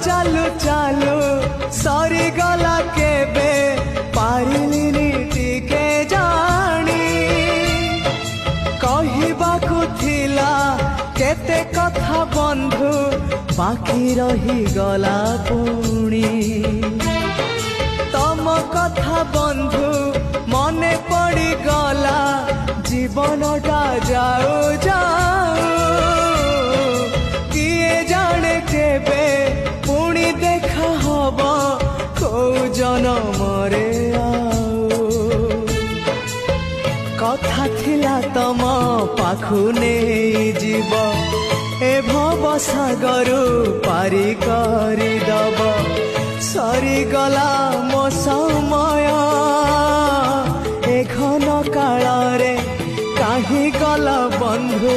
चालू चालू सरी गला केबे पारिलिनी टिके जानी कहिबाकु थिला केते कथा बंधु बाकी रही गला पुणी तम कथा बंधु मने पड़ी गला जीवनटा जाऊ जाऊ किए जाने केबे पुणी देखा हबा को जनमरे कथा थिला तम पाखु नहीं जीव ए भव सागरु पारी करी दब सरी गला मो समय ए घन काल रे काहे गला बंधु